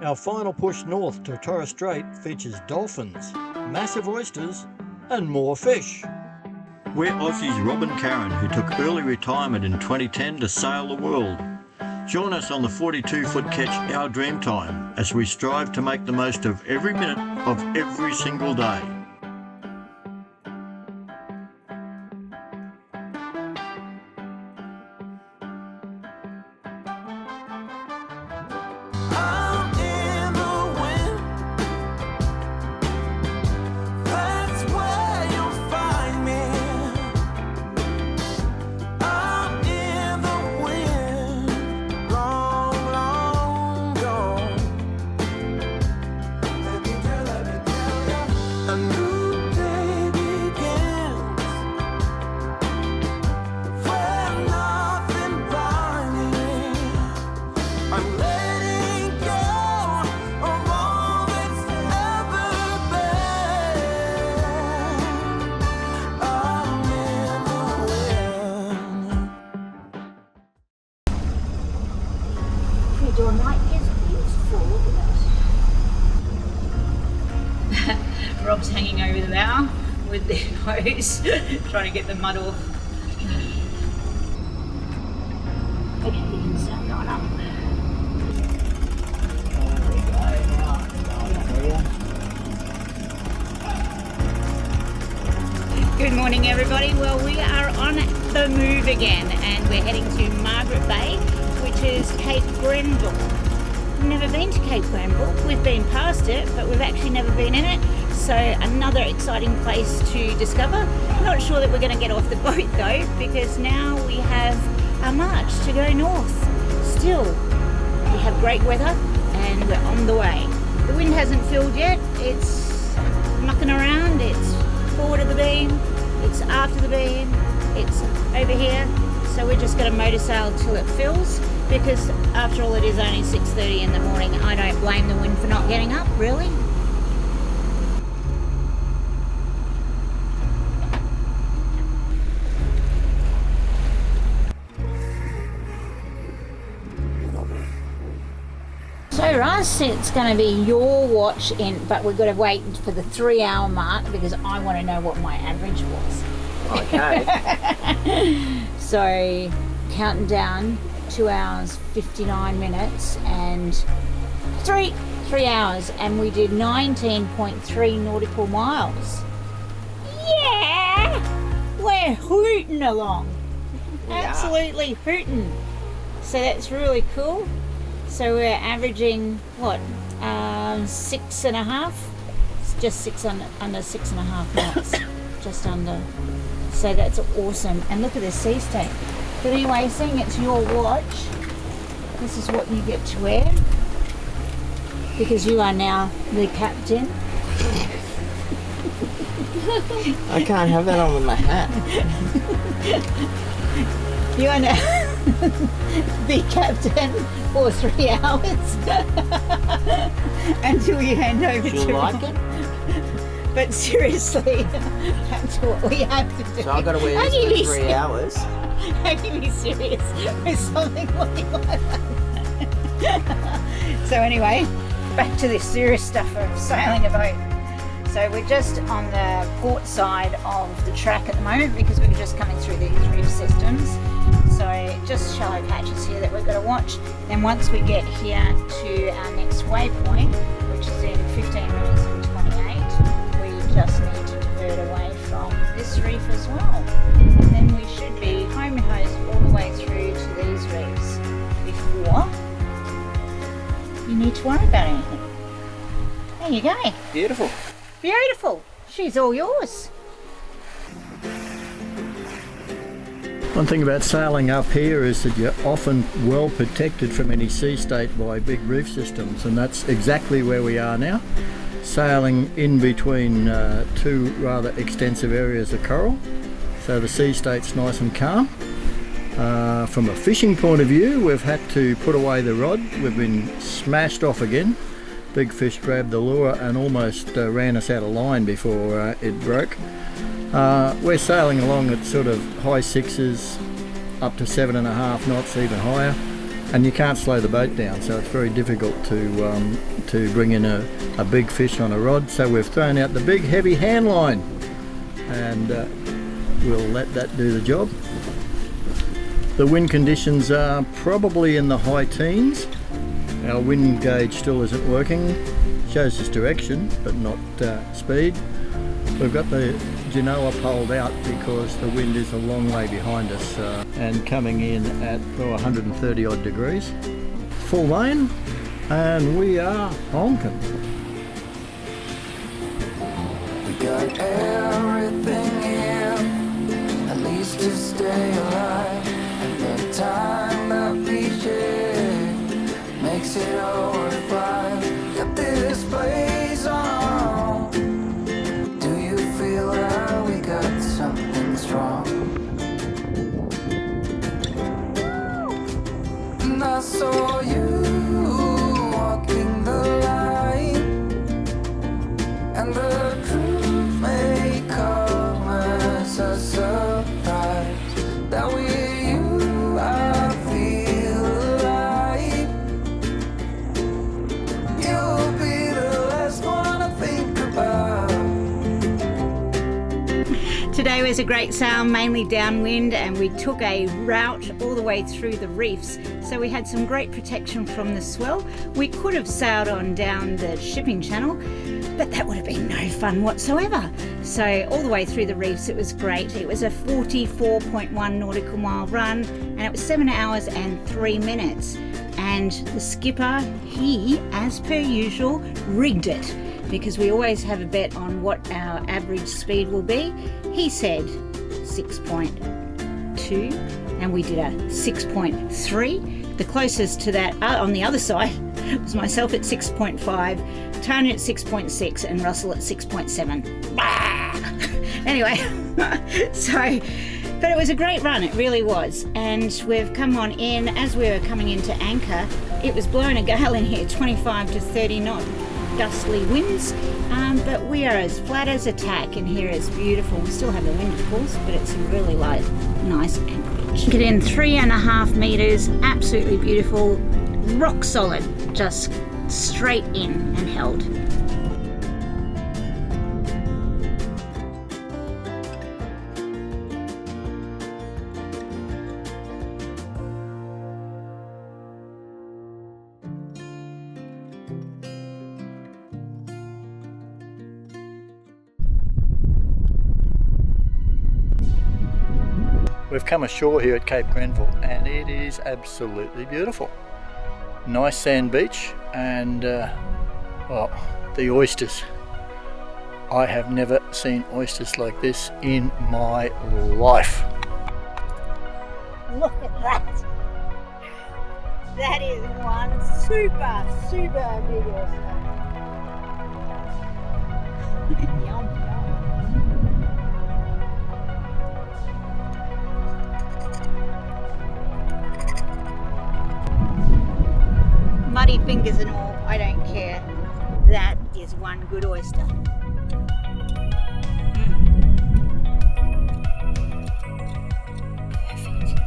Our final push north to Torres Strait features dolphins, massive oysters and more fish. We're Aussie's Rob and Karen, who took early retirement in 2010 to sail the world. Join us on the 42-foot catch Our Dreamtime as we strive to make the most of every minute of every single day. Your night is beautiful, look at that. Rob's hanging over the bow with the hose, trying to get the mud off. Okay, you can start going up. Good morning, everybody. Well, we are on the move again, and we're heading to Margaret Bay, which is Cape Grenville. We've never been to Cape Grenville. We've been past it, but we've actually never been in it. So another exciting place to discover. Not sure that we're going to get off the boat though, because now we have our march to go north. Still, we have great weather and we're on the way. The wind hasn't filled yet. It's mucking around. It's forward of the beam. It's after the beam. It's over here. So we're just going to motor sail till it fills, because after all it is only 6:30 in the morning. I don't blame the wind for not getting up, really. So Russ, it's going to be your watch in, but we've got to wait for the 3-hour mark because I want to know what my average was. Okay. So counting down 2 hours 59 minutes and three hours, and we did 19.3 nautical miles. Yeah, we're hooting along. Absolutely hooting. So that's really cool. So we're averaging what, 6.5? It's just under 6.5 knots, just under. So that's awesome. And look at this sea state. But anyway, seeing it's your watch, this is what you get to wear, because you are now the captain. I can't have that on with my hat. You are now the captain for 3 hours until you hand over Do you to like Rob. it? But seriously, that's what we have to do. So I've got to wear How this can you for be 3 hours. How can you be serious with something looking like that? So anyway, back to this serious stuff of sailing a boat. So we're just on the port side of the track at the moment because we're just coming through these reef systems. So just shallow patches here that we're going to watch. Then once we get here to our next waypoint, which is in 15 minutes and 28, we just need to divert away from this reef as well. And then we should be home and hosed all the way through to these reefs before you need to worry about anything. There you go. Beautiful. Beautiful. She's all yours. One thing about sailing up here is that you're often well protected from any sea state by big reef systems, and that's exactly where we are now, sailing in between two rather extensive areas of coral. So the sea state's nice and calm. From a fishing point of view, we've had to put away the rod. We've been smashed off again. Big fish grabbed the lure and almost ran us out of line before it broke. We're sailing along at sort of high 6s up to 7.5 knots, even higher. and you can't slow the boat down, so it's very difficult to bring in a big fish on a rod. So we've thrown out the big heavy hand line, and we'll let that do the job. The wind conditions are probably in the high teens. Our wind gauge still isn't working, shows us direction but not speed. We've got the Genoa poled out because the wind is a long way behind us and coming in at 130 odd degrees. Full main, and we are honking. We got everything here, at least to stay alive. And the time that we share makes it all worthwhile. Got this place on. Do you feel like we got something strong? And I saw you walking the line, and the truth may come as a surprise that with you I feel alive. You'll be the last one I think about. Today was a great sail, mainly downwind, and we took a route all the way through the reefs, so we had some great protection from the swell. We could have sailed on down the shipping channel, but that would have been no fun whatsoever. So all the way through the reefs it was great. It was a 44.1 nautical mile run, and it was 7 hours and 3 minutes. And the skipper, he, as per usual, rigged it, because we always have a bet on what our average speed will be. He said 6.2, and we did a 6.3. The closest to that on the other side was myself at 6.5, Tony at 6.6, and Russell at 6.7. Anyway, but it was a great run, it really was. And we've come on in, as we were coming into anchor, it was blowing a gale in here, 25 to 30 knot gustly winds, but we are as flat as a tack, and here it's beautiful. We still have the wind, of course, but it's a really nice anchorage. Get in 3.5 meters, absolutely beautiful, rock solid, just straight in and held. We've come ashore here at Cape Grenville, and it is absolutely beautiful. Nice sand beach, and well, the oysters. I have never seen oysters like this in my life. Look at that! That is one super big oyster. Yum. Muddy fingers and all, I don't care. That is one good oyster. Perfect.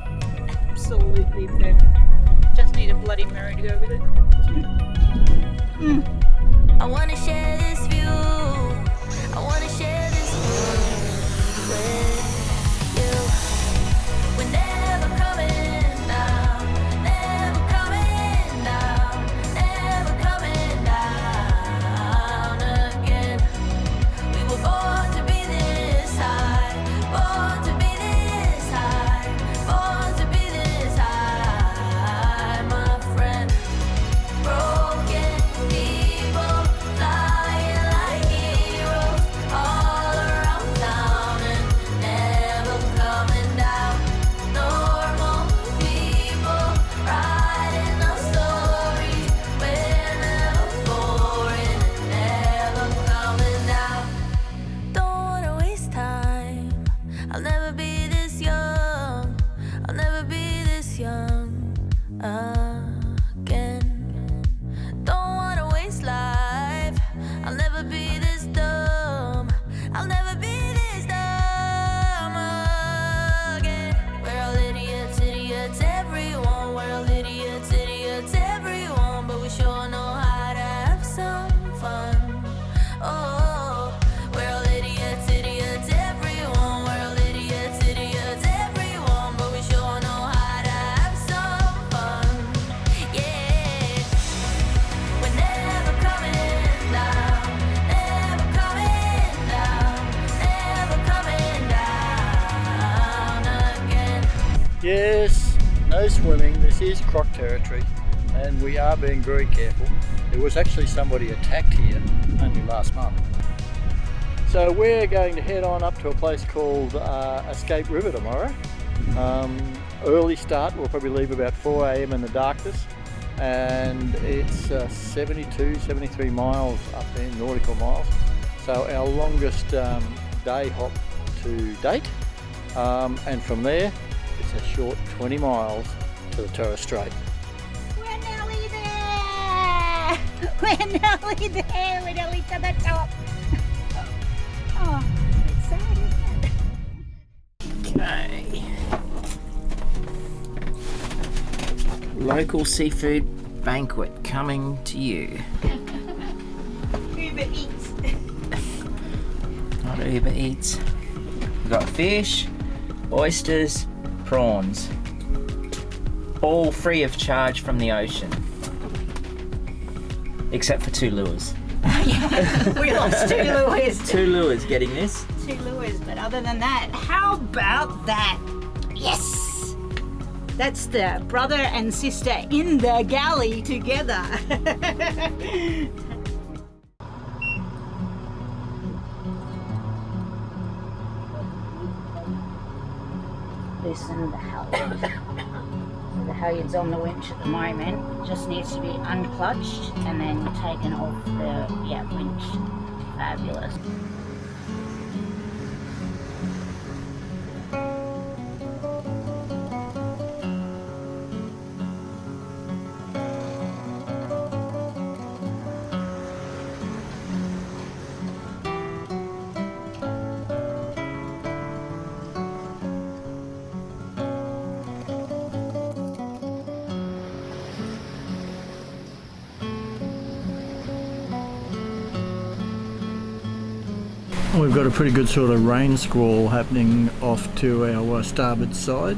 Absolutely perfect. Just need a bloody mirror to go with it. I wanna share this view. I wanna share this view with you. We're never coming down. Never coming down. Never coming down again. We were born to be this high. Born to be this high. Born to be this high, my friend. Bro. this is croc territory and we are being very careful. There was actually somebody attacked here only last month. So we're going to head on up to a place called Escape River tomorrow. Early start, we'll probably leave about 4 AM in the darkness, and it's 73 miles up there, nautical miles. So our longest day hop to date, and from there it's a short 20 miles to the Torres Strait. We're nearly there! We're nearly there! We're nearly to the top! Oh, it's sad, isn't it? Okay. Local seafood banquet coming to you. Uber Eats. Not Uber Eats. We've got fish, oysters, prawns. All free of charge from the ocean. Except for 2 lures. We lost 2 lures. 2 lures getting this. 2 lures, but other than that, how about that? Yes! That's the brother and sister in the galley together. Listen, the halyard. So the halyard's on the winch at the moment. Just needs to be unclutched and then taken off the winch. Fabulous. We've got a pretty good sort of rain squall happening off to our starboard side.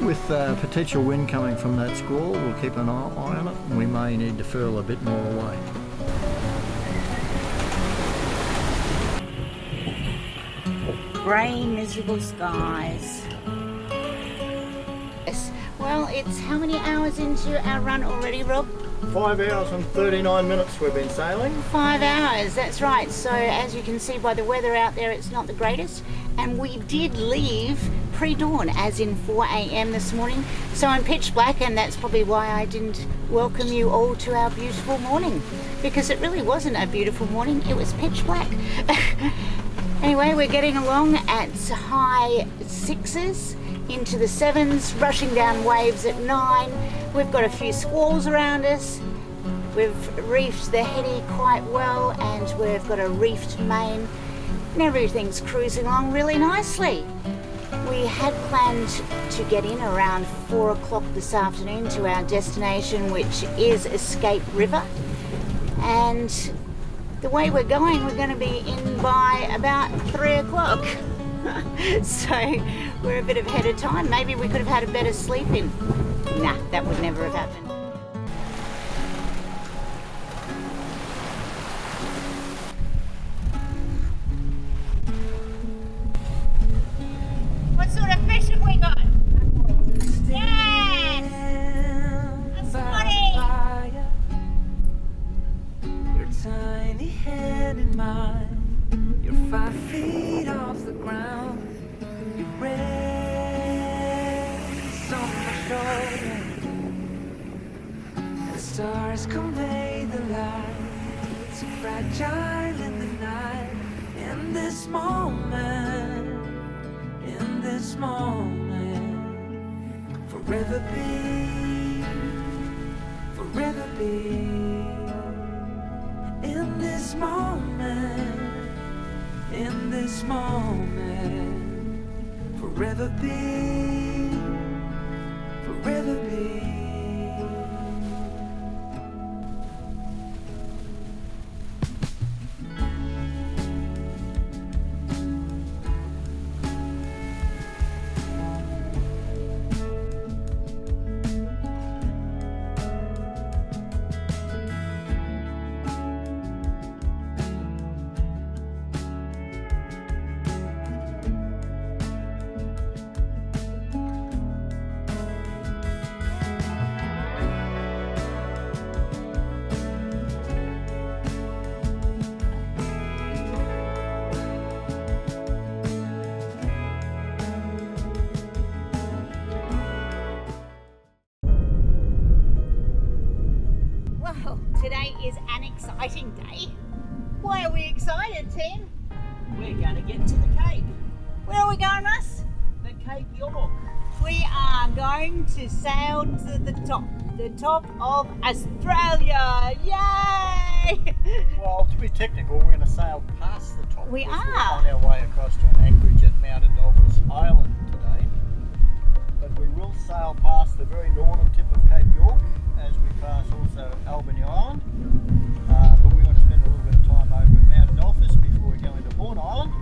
With potential wind coming from that squall, we'll keep an eye on it, and we may need to furl a bit more away. Grey, miserable skies. Yes. Well, it's how many hours into our run already, Rob? 5 hours and 39 minutes we've been sailing. 5 hours, that's right. So as you can see by the weather out there, it's not the greatest. And we did leave pre-dawn, as in 4 AM this morning. So I'm pitch black, and that's probably why I didn't welcome you all to our beautiful morning. Because it really wasn't a beautiful morning, it was pitch black. Anyway, we're getting along at high 6s into the 7s, rushing down waves at 9. We've got a few squalls around us. We've reefed the heady quite well, and we've got a reefed main, and everything's cruising along really nicely. We had planned to get in around 4 o'clock this afternoon to our destination, which is Escape River, and the way we're going to be in by about 3 o'clock. So we're a bit ahead of time. Maybe we could have had a better sleep in. Nah, that would never have happened. What sort of fish have we got? Yes! A spotty! Your tiny hand in mine. You're 5 feet off the ground. Your rest on my shoulder. The stars convey the light. So fragile in the night. In this moment. In this moment. Forever be. Forever be. In this moment. In this moment, forever be, forever be. Today is an exciting day. Why are we excited, Tim? We're going to get to the Cape. Where are we going, Russ? The Cape York. We are going to sail to the top of Australia. Yay! Well, to be technical, we're going to sail past the top. We because are. We're on our way across to an anchorage at Mount Adolphous Island today. But we will sail past the very northern tip of Cape York as we pass also Albany Island. But we want to spend a little bit of time over at Mount Adolphous before we go into Horn Island.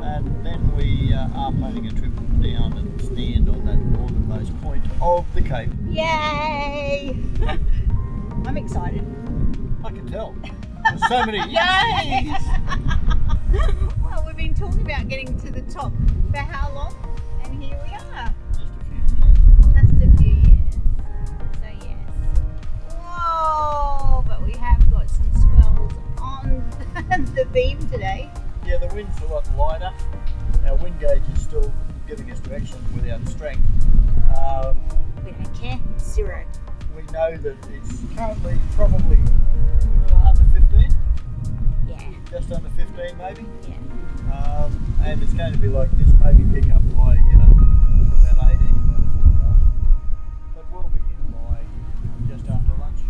And then we are planning a trip down and stand on that northernmost point of the Cape. Yay! I'm excited. I can tell. There's so many yays! Well, we've been talking about getting to the top for how long? And here we are. Just a few years. Just a few years. So yes. Whoa! But we have got some swells on the beam today. Yeah, the wind's a lot lighter. Our wind gauge is still giving us direction without strength. We don't care. 0. We know that it's currently probably under 15, Yeah. just under 15 maybe. Yeah. And it's going to be like this, maybe pick up by about 18 by the forecast. But we'll be in by just after lunch.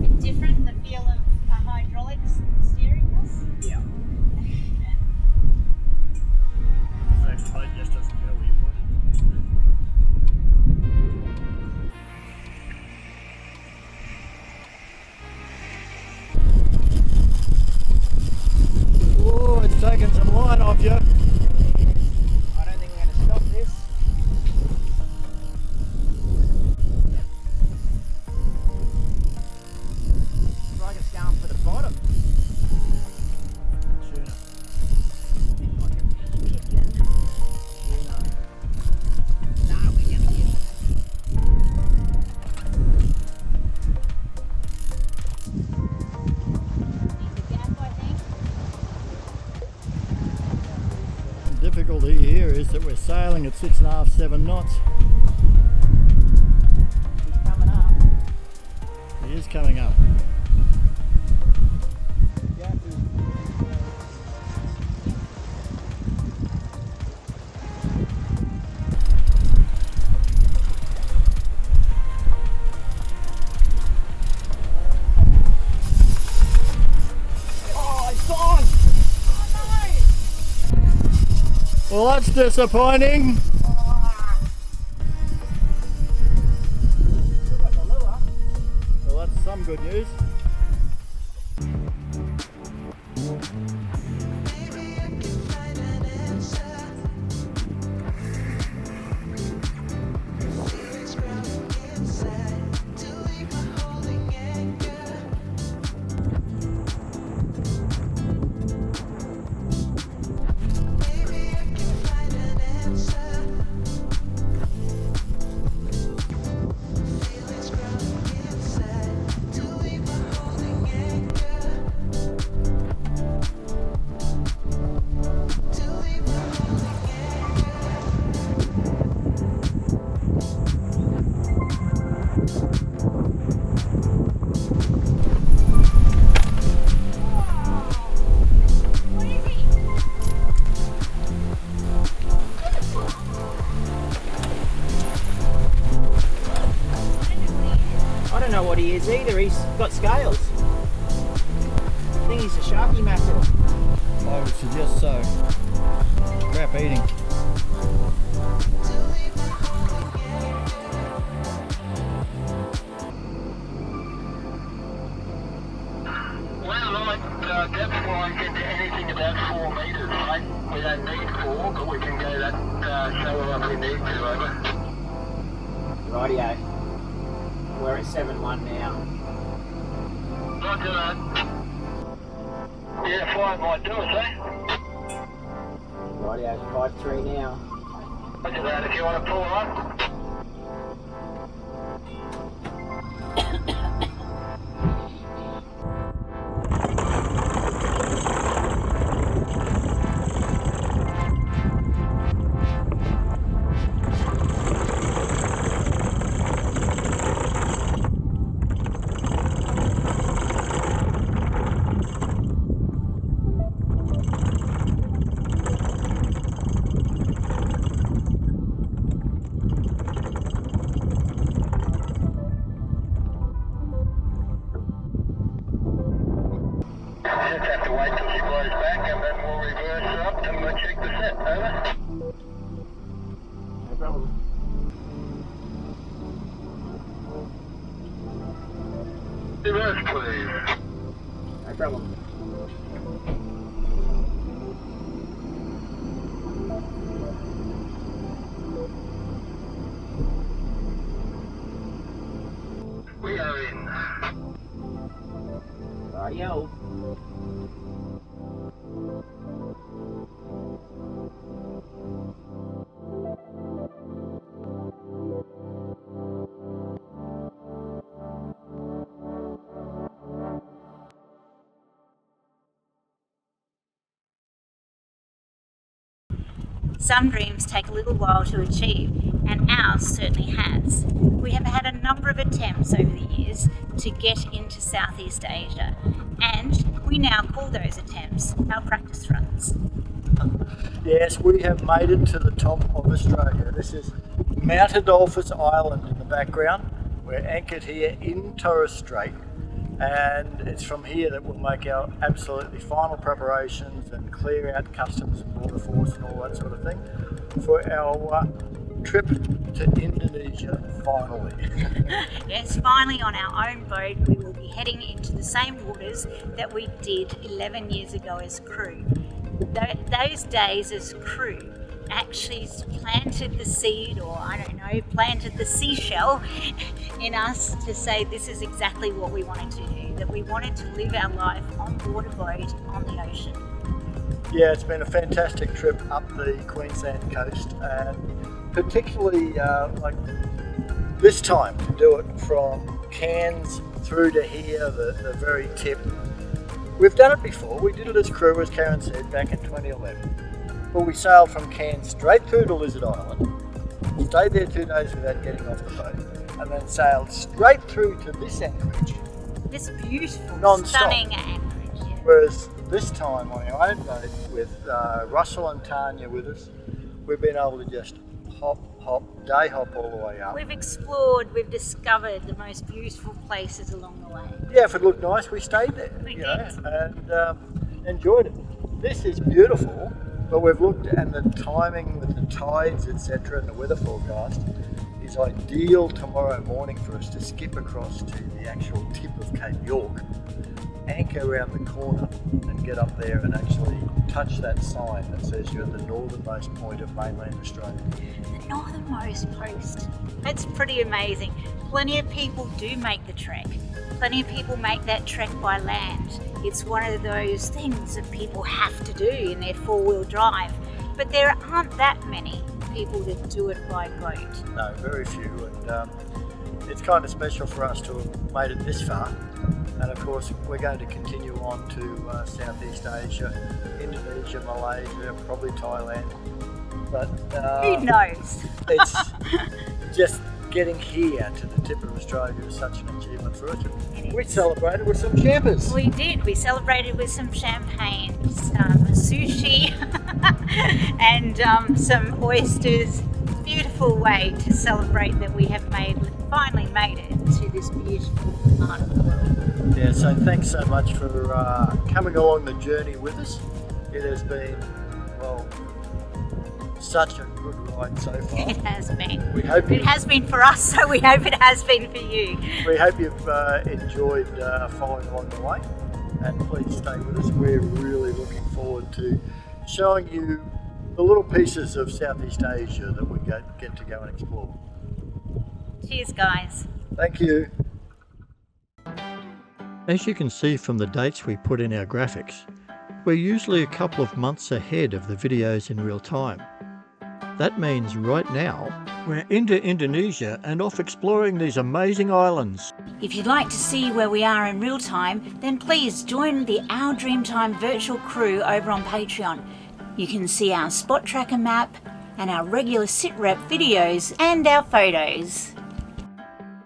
Bit different, the feel of a hydraulics steering us. Yeah. So the boat just doesn't go where you want it. Oh, it's taking some line off you. I don't think we're going to stop this. It's like it's going for the bottom. Tuna. Nah, we're gonna get it. Need the gap, I think. The difficulty here is that we're sailing at 6.5, 7 knots. He's coming up. He is coming up. Oh, it's gone! Well, that's disappointing. Still got the lure. Well, that's some good news. I don't know what he is either. He's got scales. I think he's a sharky mackerel. I would suggest so. Crap eating. Well, like depth line get to anything about 4 metres, right? We don't need 4, but we can go that shallow if we need to, over. Rightio. We're at 7-1 now. Roger that. Yeah, 5 might do us, eh? Rightio, 5-3 now. Roger that, if you want to pull up. Reverse, please. No problem. We are in. Rightio. Some dreams take a little while to achieve, and ours certainly has. We have had a number of attempts over the years to get into Southeast Asia, and we now call those attempts our practice runs. Yes, we have made it to the top of Australia. This is Mount Adolphous Island in the background. We're anchored here in Torres Strait, and it's from here that we'll make our absolutely final preparations and clear out customs and border force and all that sort of thing for our trip to Indonesia, finally. Yes, finally on our own boat we will be heading into the same waters that we did 11 years ago as crew. Those days as crew actually planted the seed, or I don't know, planted the seashell in us to say this is exactly what we wanted to do, that we wanted to live our life on board a boat on the ocean. Yeah, it's been a fantastic trip up the Queensland coast, and particularly like this time to do it from Cairns through to here, the very tip. We've done it before. We did it as crew, as Karen said, back in 2011. But we sailed from Cairns straight through to Lizard Island, stayed there 2 days without getting off the boat, and then sailed straight through to this anchorage. This beautiful, Non-stop. stunning anchorage. Yeah. Whereas this time on our own boat with Russell and Tanya with us, we've been able to just day hop all the way up. We've explored, we've discovered the most beautiful places along the way. Yeah, if it looked nice, we stayed there. We you know, did. and enjoyed it. This is beautiful, but we've looked at the timing with the tides, etc., and the weather forecast is ideal tomorrow morning for us to skip across to the actual tip of Cape York, anchor around the corner, and get up there and actually touch that sign that says you're at the northernmost point of mainland Australia. The northernmost post. That's pretty amazing. Plenty of people do make the trek. Plenty of people make that trek by land. It's one of those things that people have to do in their four-wheel drive. But there aren't that many people that do it by boat. No, very few, and it's kind of special for us to have made it this far. And of course, we're going to continue on to Southeast Asia, Indonesia, Malaysia, probably Thailand. But Who knows? It's just getting here to the tip of Australia is such an achievement for us. We celebrated with some champers. We did. We celebrated with some champagne, some sushi, and some oysters. Beautiful way to celebrate that we have finally made it to this beautiful part of the world. Yeah, so thanks so much for coming along the journey with us. It has been, well, such a good ride so far. It has been. We hope It has been for us, so we hope it has been for you. We hope you've enjoyed following along the way, and please stay with us. We're really looking forward to showing you the little pieces of Southeast Asia that we get to go and explore. Cheers, guys. Thank you. As you can see from the dates we put in our graphics, we're usually a couple of months ahead of the videos in real time. That means right now, we're into Indonesia and off exploring these amazing islands. If you'd like to see where we are in real time, then please join the Our Dreamtime virtual crew over on Patreon. You can see our spot tracker map and our regular sit-rep videos and our photos.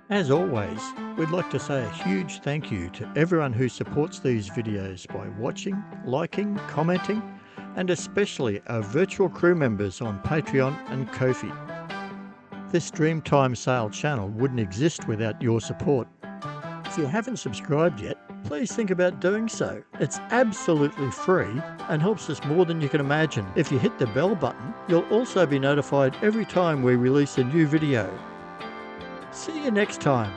As always, we'd like to say a huge thank you to everyone who supports these videos by watching, liking, commenting, and especially our virtual crew members on Patreon and Ko-fi. This Dreamtime Sail channel wouldn't exist without your support. If you haven't subscribed yet, please think about doing so. It's absolutely free and helps us more than you can imagine. If you hit the bell button, you'll also be notified every time we release a new video. See you next time.